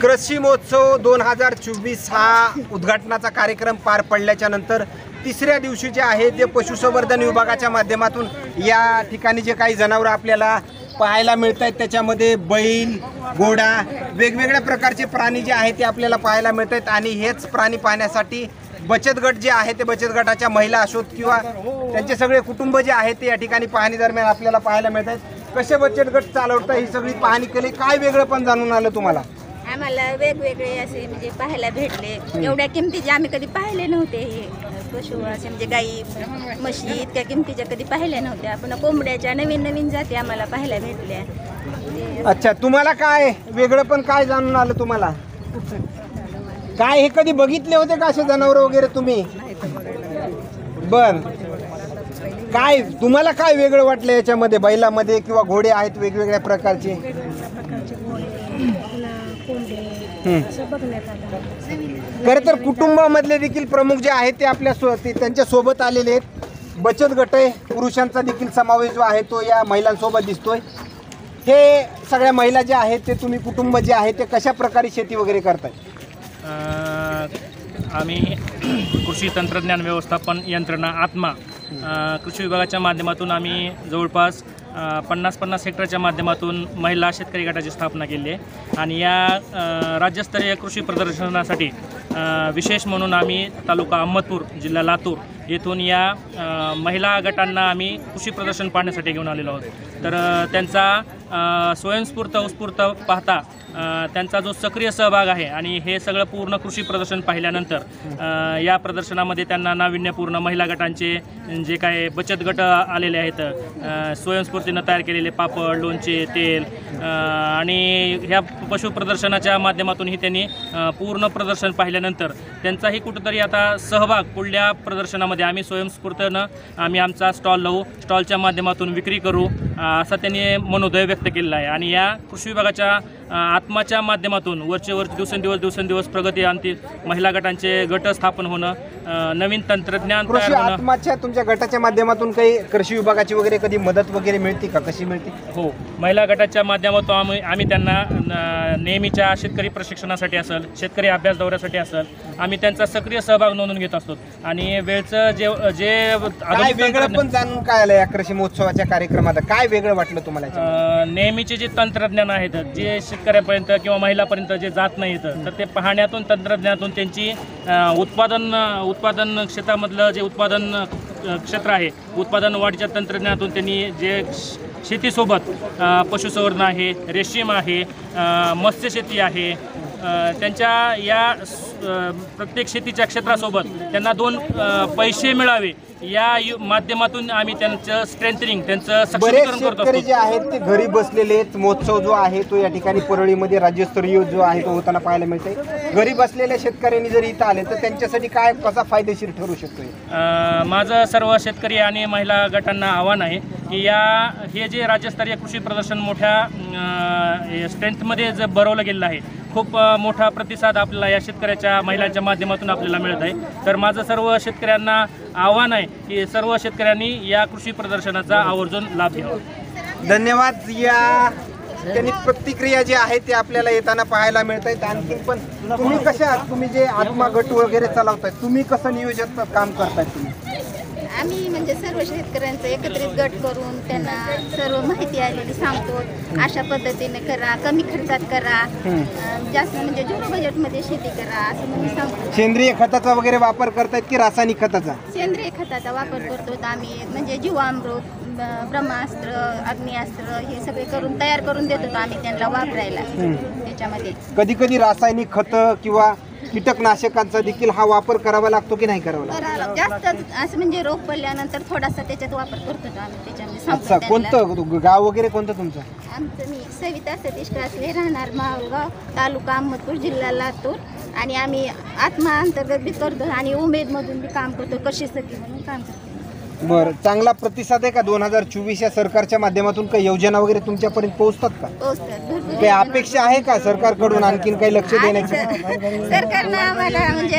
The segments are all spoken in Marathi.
कृषी महोत्सव 2024 हा उद्घाटनाचा कार्यक्रम पार पडल्याच्या नंतर तिसऱ्या दिवशी जे आहे ते पशुसंवर्धन विभागाच्या माध्यमातून या ठिकाणी जे काही जनावरं आपल्याला पाहायला मिळत आहेत त्याच्यामध्ये बैल, घोडा, वेगवेगळ्या प्रकारचे प्राणी जे आहेत ते आपल्याला पाहायला मिळत आहेत। आणि हेच प्राणी पाहण्यासाठी बचत गट जे आहे ते बचत गटाच्या महिला असोत किंवा त्यांचे सगळे कुटुंब जे आहेत ते या ठिकाणी पाहणी दरम्यान आपल्याला पाहायला मिळत आहेत। कसे बचत गट चालवतात ही सगळी पाहणी केली, काय वेगळं पण जाणून आलं तुम्हाला? आम्हाला वेगवेगळे असे म्हणजे पाहायला भेटले, एवढ्या किमतीचे आम्ही कधी पाहिले नव्हते। हे पशु असे म्हणजे गाई म्हशी इतक्या किमतीच्या कधी पाहिल्या नव्हत्या, पण कोंबड्याच्या नवीन नवीन जाती आम्हाला पाहायला भेटल्या। अच्छा, तुम्हाला काय वेगळं पण काय जाणून आलं तुम्हाला? काय हे कधी बघितले होते का असे जनावर वगैरे तुम्ही? बर, काय तुम्हाला काय वेगळं वाटलं याच्यामध्ये? बैलामध्ये किंवा घोडे आहेत वेगवेगळ्या प्रकारचे? खरं तर कुटुंबामधले देखील प्रमुख जे आहेत ते आपल्या त्यांच्या सोबत आलेले आहेत। बचत गट आहे, पुरुषांचा देखील समावेश जो आहे तो या महिलांसोबत दिसतोय। हे सगळ्या महिला जे आहेत ते तुम्ही कुटुंब जे आहे ते कशा प्रकारे शेती वगैरे करताय? आम्ही कृषी तंत्रज्ञान व्यवस्थापन यंत्रणा आत्मा कृषी विभागाच्या माध्यमातून आम्ही जवळपास 50 हेक्टरच्या माध्यमातून महिला शेतकरी गटाची स्थापना केली आहे। आणि या राज्यस्तरीय कृषी प्रदर्शनासाठी विशेष म्हणून आम्ही तालुका अहमदपूर, जिल्हा लातूर येथून या महिला गटांना आम्ही कृषी प्रदर्शन पाहण्यासाठी घेऊन आलेलो आहोत। तर त्यांचा स्वयंस्फूर्त उत्स्फूर्त पाहता त्यांचा जो सक्रिय सहभाग आहे आणि हे सगळं पूर्ण कृषी प्रदर्शन पाहिल्यानंतर या प्रदर्शनामध्ये त्यांना नाविन्यपूर्ण महिला गटांचे जे काय बचत गट आलेले आहेत, स्वयंस्फूर्तीनं तयार केलेले पापड, लोणचे, तेल आणि ह्या पशु प्रदर्शनाच्या माध्यमातूनही त्यांनी पूर्ण प्रदर्शन पाहिल्यानंतर त्यांचाही कुठंतरी आता सहभाग पुढल्या प्रदर्शनामध्ये आम्ही स्वयंस्फूर्तीनं आम्ही आमचा स्टॉल लावू, स्टॉलच्या माध्यमातून विक्री करू असा त्यांनी मनोदय व्यक्त केलेला आहे। आणि या कृषी विभागाच्या आत्माच्या माध्यमातून वर्षेवर दिवसेंदिवस प्रगती आणि महिला गटांचे गट स्थापन होणं, नवीन तंत्रज्ञान तयार होणं। आत्माच्या तुमच्या गटाच्या माध्यमातून काही कृषी विभागाची वगैरे कधी मदत वगैरे मिळते का? कशी मिळते? हो, महिला गटाच्या माध्यमातून आम्ही त्यांना नेहमीच्या शेतकरी प्रशिक्षणासाठी असेल, शेतकरी अभ्यास दौऱ्यासाठी असेल, आम्ही त्यांचा सक्रिय सहभाग नोंदवून घेत असतो। आणि वेळचं जे वेगळं पण जाणून काय आलं या कृषी महोत्सवाच्या कार्यक्रमात? काय वेगळं वाटलं तुम्हाला? नेहमीचे जे तंत्रज्ञान आहेत जे शेतकऱ्यापर्यंत किंवा महिलापर्यंत जे जात नाहीत, तर ते पाहण्यातून तंत्रज्ञानातून त्यांची उत्पादन क्षेत्रामधलं जे उत्पादन क्षेत्र आहे, उत्पादन वाढीच्या तंत्रज्ञानातून त्यांनी जे शेतीसोबत पशुसंवर्धन आहे, रेशीम आहे, मत्स्यशेती आहे, त्यांच्या या प्रत्येक शेतीच्या क्षेत्रासोबत त्यांना 2 पैसे मिळावे या माध्यमातून आम्ही त्यांचं स्ट्रेंथनिंग, त्यांचं सक्षमीकरण करतो। शेतकरी जे आहेत ते घरी बसलेले आहेत। महोत्सव जो आहे तो या ठिकाणी परळीमध्ये राज्यस्तरीय जो आहे तो होताना पाहायला मिळते। घरी बसलेल्या शेतकऱ्यांनी जर इथं आले तर त्यांच्यासाठी काय कसा फायदेशीर ठरू शकतो? माझं सर्व शेतकरी आणि महिला गटांना आव्हान आहे की हे जे राज्यस्तरीय कृषी प्रदर्शन मोठ्या स्ट्रेंथमध्ये जे भरवलं गेलेलं आहे, खूप मोठा प्रतिसाद आपल्याला या शेतकऱ्याच्या महिलांच्या माध्यमातून आपल्याला मिळत आहे। तर माझं सर्व शेतकऱ्यांना आव्हान आहे की सर्व शेतकऱ्यांनी या कृषी प्रदर्शनाचा आवर्जून लाभ घ्यावा। धन्यवाद। या त्यांनी प्रतिक्रिया जी आहे ते आपल्याला येताना पाहायला मिळत आहेत। आणखीन पण तुम्ही कशा, तुम्ही जे आत्मा गट वगैरे चालवताय, तुम्ही कसं नियोजन काम करताय? तुम्ही आम्ही म्हणजे सर्व शेतकऱ्यांचं एकत्रित गट करून त्यांना सर्व माहिती आलेली सांगतो, अशा पद्धतीने करा, कमी खर्चात करा, जास्त म्हणजे 0 बजेटमध्ये शेती करा असं म्हणजे सांगतो। सेंद्रिय खताचा वगैरे वापर करतायत की रासायनिक खताचा? सेंद्रिय खताचा वापर करतो आम्ही, म्हणजे जीवामृत, ब्रह्मास्त्र, अग्निअस्त्र हे सगळे करून तयार करून देतो आम्ही त्यांना वापरायला। त्याच्यामध्ये कधी कधी रासायनिक खत किंवा कीटकनाशकांचा देखील हा वापर करावा लागतो की नाही करावा लागतो? जास्त असं म्हणजे रोग पडल्यानंतर थोडासा त्याच्यात वापर करतो आम्ही त्याच्यामध्ये। अच्छा, कोणतं गाव वगैरे कोणतं तुमचं? आमचं मी सविता सतीश कासले, राहणार मावळगाव, तालुका अहमदपूर, जिल्हा लातूर। आणि आम्ही आत्मा अंतर्गत बी करतो आणि उमेदमधून बी काम करतो, कृषी सखी म्हणून काम करतो। बरं, चांगला प्रतिसाद आहे का 2024 या सरकारच्या माध्यमातून काही योजना वगैरे तुमच्यापर्यंत पोहोचतात का? पोहोचतात भरपूर काही अपेक्षा आहे का सरकारकडून आणखीन काही लक्ष देण्याची? सरकारनं आम्हाला म्हणजे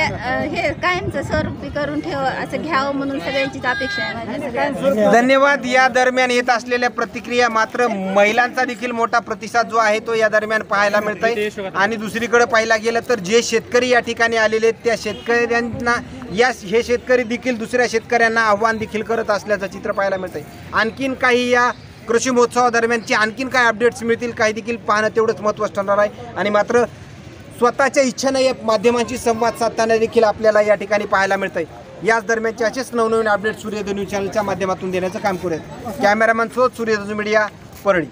हे कायमचं स्वरूपी करून ठेव असं घ्यावं म्हणून सगळ्यांचीच अपेक्षा आहे माझ्या सगळ्यांची. धन्यवाद. या दरम्यान येत असलेल्या प्रतिक्रिया मात्र महिलांचा देखील मोठा प्रतिसाद जो आहे तो या दरम्यान पाहायला मिळतोय. आणि दुसरीकडे पाहायला गेलं तर जे शेतकरी या ठिकाणी आलेले आहेत त्या शेतकऱ्यांना हे शेतकरी देखील दुसऱ्या शेतकऱ्यांना आव्हान देखील करत असल्याचं चित्र पाहायला मिळतंय. आणखीन काही या कृषी महोत्सवादरम्यानची आणखीन काय अपडेट्स मिळतील काही देखील पाहणं तेवढंच महत्त्वाचं ठरणार आहे. आणि मात्र स्वतःच्या इच्छेनं या माध्यमांशी संवाद साधताना देखील आपल्याला या ठिकाणी पाहायला मिळतंय. याच दरम्यानचे असेच नवनवीन अपडेट सूर्योदय न्यूज चॅनलच्या माध्यमातून देण्याचं काम करूयात. कॅमेरामॅन सोद, सूर्योदय मीडिया, परळी.